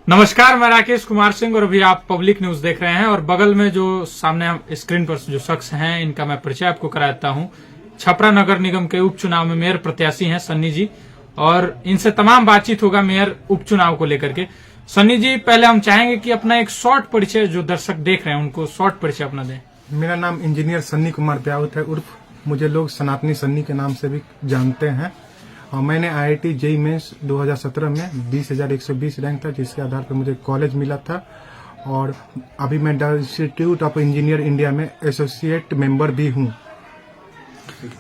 नमस्कार, मैं राकेश कुमार सिंह और अभी आप पब्लिक न्यूज देख रहे हैं। और बगल में जो सामने स्क्रीन पर जो शख्स हैं, इनका मैं परिचय आपको कराता हूं। छपरा नगर निगम के उपचुनाव में मेयर प्रत्याशी हैं सन्नी जी, और इनसे तमाम बातचीत होगा मेयर उपचुनाव को लेकर के। सन्नी जी, पहले हम चाहेंगे कि अपना एक शॉर्ट परिचय जो दर्शक देख रहे हैं उनको शॉर्ट परिचय अपना दें। मेरा नाम इंजीनियर सन्नी कुमार ब्यावत है, उर्फ मुझे लोग सनातनी सन्नी के नाम से भी जानते हैं। और मैंने IIT JEE मेंस 2017 में 20,120 रैंक था, जिसके आधार पर मुझे कॉलेज मिला था। और अभी मैं the institute of engineer India में एसोसिएट मेंबर भी हूँ।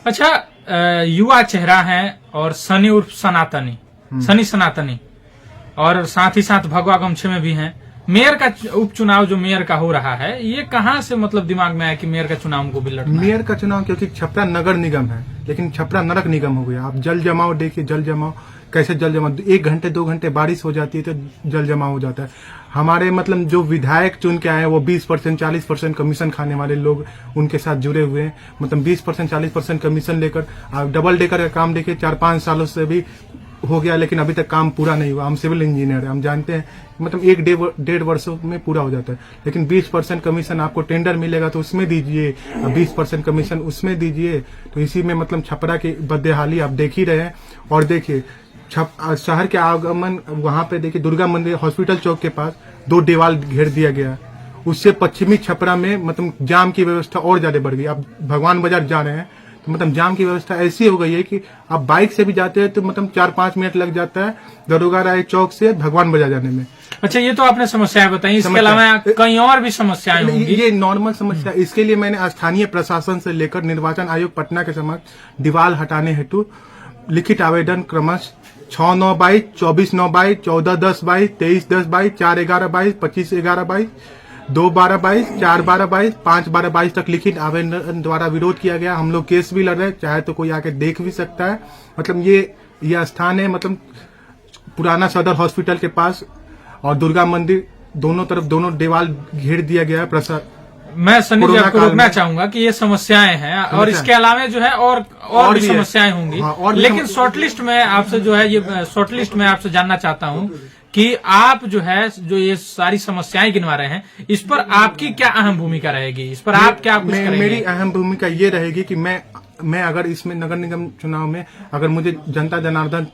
अच्छा, युवा चेहरा है और सनी उर्फ सनातनी, सनी सनातनी, और साथ ही साथ भगवा गमछे में भी हैं। मेयर का उपचुनाव जो मेयर का हो रहा है, ये कहाँ से मतलब दिमाग में आया कि मेयर का चुनाव को भी लड़ना है? मेयर का चुनाव क्योंकि छपरा नगर निगम है, लेकिन छपरा नरक निगम हो गया। आप जल जमाव देखिए, जल जमाव कैसे जल जमाव 1 घंटे 2 घंटे बारिश हो जाती है तो जल जमाव हो जाता है। हमारे मतलब जो विधायक चुन के आए हैं वो 20% 40% कमीशन खाने वाले लोग उनके साथ जुड़े हुए हैं। मतलब 20% 40% कमीशन लेकर आप डबल डेकर का काम देखिए, 4-5 सालों से भी हो गया, लेकिन अभी तक काम पूरा नहीं हुआ। हम सिविल इंजीनियर हैं, हम जानते हैं मतलब 1-1.5 वर्षों में पूरा हो जाता है। लेकिन 20% कमीशन आपको टेंडर मिलेगा तो उसमें दीजिए, 20% कमीशन उसमें दीजिए। तो इसी में मतलब छपरा की बदहाली आप देख ही रहे हैं। और देखिए शहर के आगमन वहां पे देखिए, दुर्गा मंदिर हॉस्पिटल चौक के पास 2 दीवार घेर दिया गया। उससे पश्चिमी छपरा में मतलब जाम की व्यवस्था और ज्यादा बढ़ गई। आप भगवान बाजार जा रहे हैं तो मतलब जाम की व्यवस्था ऐसी हो गई है कि आप बाइक से भी जाते हैं तो मतलब 4-5 मिनट लग जाता है दरोगा राय चौक से भगवान बाजार जाने में। अच्छा, ये तो आपने समस्याएं बताई, इसके अलावा कहीं और भी समस्याएं होंगी? ये नॉर्मल समस्या। इसके लिए मैंने स्थानीय प्रशासन से लेकर निर्वाचन आयोग पटना के समक्ष दीवार हटाने हेतु लिखित आवेदन क्रमश 6/9/22, 24/9/22, 14/10/22, 23/10/22, 4/11/22, 25/11/22, 2/12/22, 4/12/22, 5/12/22 तक लिखित आवेदन द्वारा विरोध किया गया। हम लोग केस भी लड़ रहे हैं, चाहे तो कोई आके देख भी सकता है। मतलब ये स्थान है मतलब पुराना सदर हॉस्पिटल के पास और दुर्गा मंदिर, दोनों तरफ दोनों दीवार घेर दिया गया है। मैं सन्नी जी आपको रोकना चाहूंगा कि ये समस्याएं हैं और इसके अलावा जो है और भी समस्याएं होंगी। हाँ, लेकिन शॉर्टलिस्ट में आपसे जो है ये शॉर्टलिस्ट में आपसे जानना चाहता हूं कि आप जो है जो ये सारी समस्याएं गिनवा रहे हैं, इस पर आपकी क्या अहम भूमिका रहेगी? इस पर आप क्या कुछ करेंगे? मेरी अहम भूमिका ये रहेगी कि मैं अगर इसमें नगर निगम चुनाव में अगर मुझे जनता जनार्दन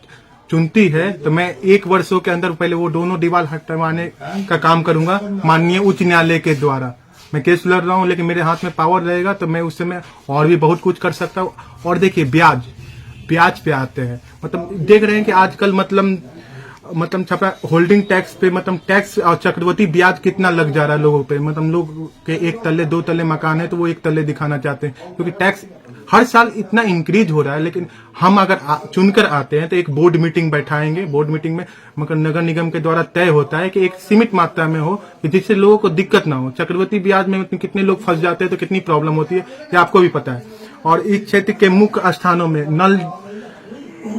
चुनती है तो मैं 1 वर्षों के अंदर पहले वो दोनों दीवार हटवाने का काम करूंगा माननीय उच्च न्यायालय के द्वारा। मैं केस लड़ रहा हूं, लेकिन मेरे हाथ में पावर रहेगा तो मैं उससे मैं और भी बहुत कुछ कर सकता हूं। और देखिए ब्याज पे आते हैं, मतलब देख रहे हैं कि आजकल मतलब छपरा होल्डिंग टैक्स पे मतलब टैक्स और चक्रवृद्धि ब्याज कितना लग जा रहा है लोगों पे। मतलब लोग के 1 तल्ले 2 तल्ले मकान है तो वो 1 तल्ले दिखाना चाहते हैं, क्योंकि टैक्स हर साल इतना इंक्रीज हो रहा है। लेकिन हम अगर चुनकर आते हैं तो एक बोर्ड मीटिंग बैठाएंगे। बोर्ड मीटिंग में मगर नगर निगम के द्वारा तय होता है कि एक सीमित मात्रा में हो, जिससे लोगों को दिक्कत ना हो। चक्रवृद्धि ब्याज में कितने लोग फंस जाते हैं तो कितनी प्रॉब्लम होती है, ये आपको भी पता है। और इस क्षेत्र के मुख्य स्थानों में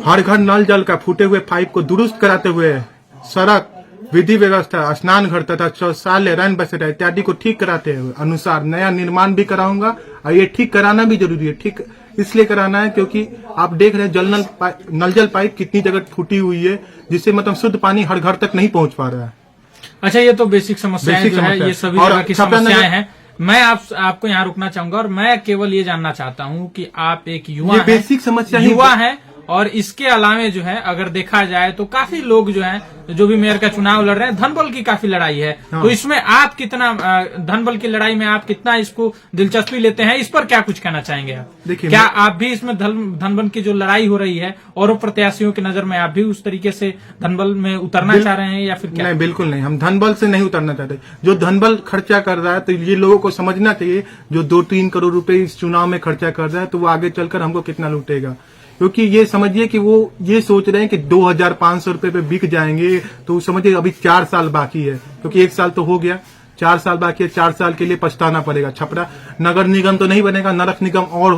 हर घर नल जल का फूटे हुए पाइप को दुरुस्त कराते हुए सड़क, विधि व्यवस्था, स्नान घर तथा शौचालय, रैन बसेरा इत्यादि को ठीक कराते हुए अनुसार नया निर्माण भी कराऊंगा। और ये ठीक कराना भी जरूरी है। ठीक इसलिए कराना है क्योंकि आप देख रहे हैं नल जल पाइप कितनी जगह फूटी हुई है, जिससे मतलब शुद्ध पानी हर घर तक नहीं पहुंच पा रहा है। अच्छा, ये तो बेसिक समस्याएं जो है, ये सभी जगह की समस्याएं हैं। मैं आपको यहाँ रुकना चाहूंगा और मैं केवल ये जानना चाहता हूँ कि आप एक युवा है और इसके अलावे जो है अगर देखा जाए तो काफी लोग जो हैं जो भी मेयर का चुनाव लड़ रहे हैं, धनबल की काफी लड़ाई है। हाँ। तो इसमें आप कितना धनबल की लड़ाई में आप कितना इसको दिलचस्पी लेते हैं, इस पर क्या कुछ कहना चाहेंगे आप? देखिए, क्या आप भी इसमें धनबल की जो लड़ाई हो रही है और प्रत्याशियों की नजर में आप भी उस तरीके से धनबल में उतरना चाह रहे हैं या फिर क्या? नहीं, बिल्कुल नहीं, हम धनबल से नहीं उतरना चाहते। जो धनबल खर्चा कर रहा है तो ये लोगों को समझना चाहिए, जो 2-3 करोड़ रुपए इस चुनाव में खर्चा कर रहा है तो वो आगे चलकर हमको कितना लूटेगा। क्योंकि ये समझिए कि वो ये सोच रहे हैं कि 2,500 रुपए पे बिक जाएंगे, तो समझिए अभी 4 साल बाकी है, क्योंकि 1 साल तो हो गया, 4 साल बाकी है। 4 साल के लिए पछताना पड़ेगा। छपरा नगर निगम तो नहीं बनेगा, नरक निगम और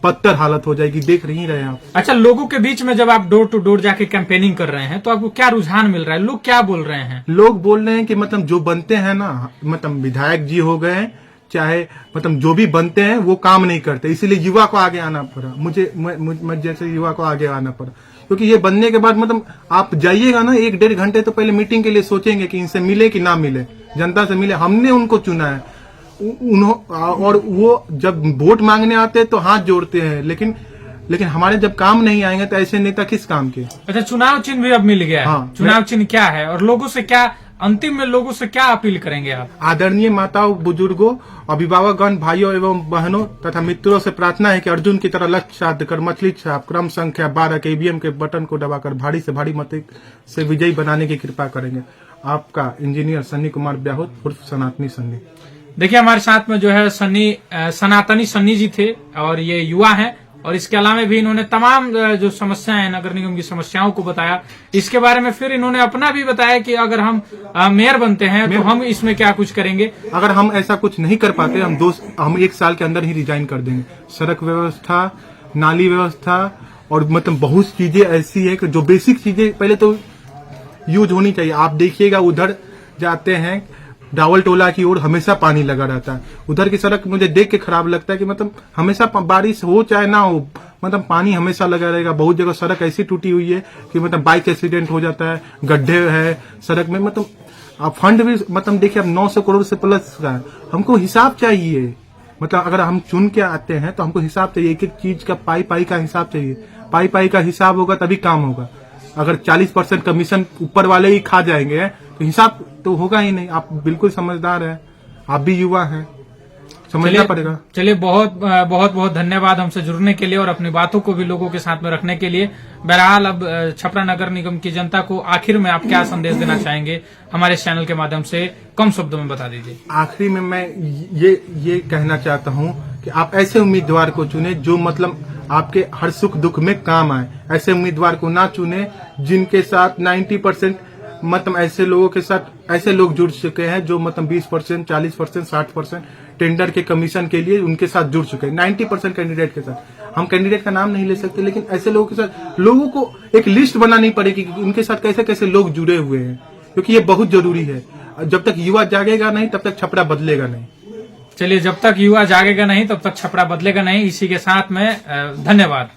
बदतर हालत हो जाएगी, देख नहीं रहे हैं आप। अच्छा, लोगों के बीच में जब आप डोर टू डोर जाके कैंपेनिंग कर रहे हैं तो आपको क्या रुझान मिल रहा है? लोग क्या बोल रहे हैं? लोग बोल रहे हैं कि मतलब जो बनते हैं ना, मतलब विधायक जी हो गए, चाहे मतलब जो भी बनते हैं वो काम नहीं करते, इसीलिए युवा को आगे आना पड़ा। मुझे जैसे युवा को आगे आना पड़ा, क्योंकि ये बनने के बाद मतलब आप जाइएगा ना 1-1.5 घंटे तो पहले मीटिंग के लिए सोचेंगे कि इनसे मिले कि ना मिले, जनता से मिले। हमने उनको चुना है और वो जब वोट मांगने आते हैं तो हाथ जोड़ते हैं, लेकिन हमारे जब काम नहीं आएंगे तो ऐसे नेता किस काम के। अच्छा, चुनाव चिन्ह भी अब मिल गया है। हाँ, चुनाव चिन्ह क्या है और लोगों से क्या अंतिम में लोगों से क्या अपील करेंगे आप? आदरणीय माताओं, बुजुर्गों, अभिभावकगण, भाइयों एवं बहनों तथा मित्रों से प्रार्थना है कि अर्जुन की तरह लक्ष्य साध कर मछली छाप क्रम संख्या 12 के ईवीएम के बटन को दबाकर भारी से भारी मत से विजयी बनाने की कृपा करेंगे। आपका इंजीनियर सन्नी कुमार ब्याहुत उर्फ सनातनी सन्नी। देखिए, हमारे साथ में जो है सनातनी सन्नी जी थे और ये युवा हैं, और इसके अलावा भी इन्होंने तमाम जो समस्याएं हैं नगर निगम की समस्याओं को बताया। इसके बारे में फिर इन्होंने अपना भी बताया कि अगर हम मेयर बनते हैं तो हम इसमें क्या कुछ करेंगे। अगर हम ऐसा कुछ नहीं कर पाते हम 1 साल के अंदर ही रिजाइन कर देंगे। सड़क व्यवस्था, नाली व्यवस्था और मतलब बहुत चीजें ऐसी है कि जो बेसिक चीजें पहले तो यूज होनी चाहिए। आप देखिएगा उधर जाते हैं डावल टोला की ओर हमेशा पानी लगा रहता है। उधर की सड़क मुझे देख के खराब लगता है कि मतलब हमेशा बारिश हो चाहे ना हो, मतलब पानी हमेशा लगा रहेगा। बहुत जगह सड़क ऐसी टूटी हुई है कि मतलब बाइक एक्सीडेंट हो जाता है, गड्ढे है सड़क में। मतलब फंड भी मतलब देखिए अब 900 करोड़ से प्लस का है। हमको हिसाब चाहिए। मतलब अगर हम चुन के आते हैं तो हमको हिसाब चाहिए, एक एक चीज का पाई का हिसाब चाहिए। पाई का हिसाब होगा तभी काम होगा। अगर 40% कमीशन ऊपर वाले ही खा जाएंगे तो हिसाब तो होगा ही नहीं। आप बिल्कुल समझदार हैं, आप भी युवा हैं, समझना पड़ेगा। चलिए, बहुत धन्यवाद हमसे जुड़ने के लिए और अपनी बातों को भी लोगों के साथ में रखने के लिए। बहरहाल, अब छपरा नगर निगम की जनता को आखिर में आप क्या संदेश देना चाहेंगे हमारे चैनल के माध्यम से, कम शब्दों में बता दीजिए। आखिरी में मैं ये कहना चाहता हूँ कि आप ऐसे उम्मीदवार को चुने जो मतलब आपके हर सुख दुख में काम आए। ऐसे उम्मीदवार को ना चुने जिनके साथ 90% मतलब ऐसे लोगों के साथ ऐसे लोग जुड़ चुके हैं जो मतलब 20%, 40%, 60% टेंडर के कमीशन के लिए उनके साथ जुड़ चुके हैं। 90% कैंडिडेट के साथ, हम कैंडिडेट का नाम नहीं ले सकते, लेकिन ऐसे लोगों के साथ लोगों को एक लिस्ट बनानी पड़ेगी कि उनके साथ कैसे कैसे लोग जुड़े हुए हैं, क्योंकि ये बहुत जरूरी है। जब तक युवा जागेगा नहीं तब तक छपरा बदलेगा नहीं। चलिए, जब तक युवा जागेगा नहीं तब तक छपरा बदलेगा नहीं। इसी के साथ में धन्यवाद।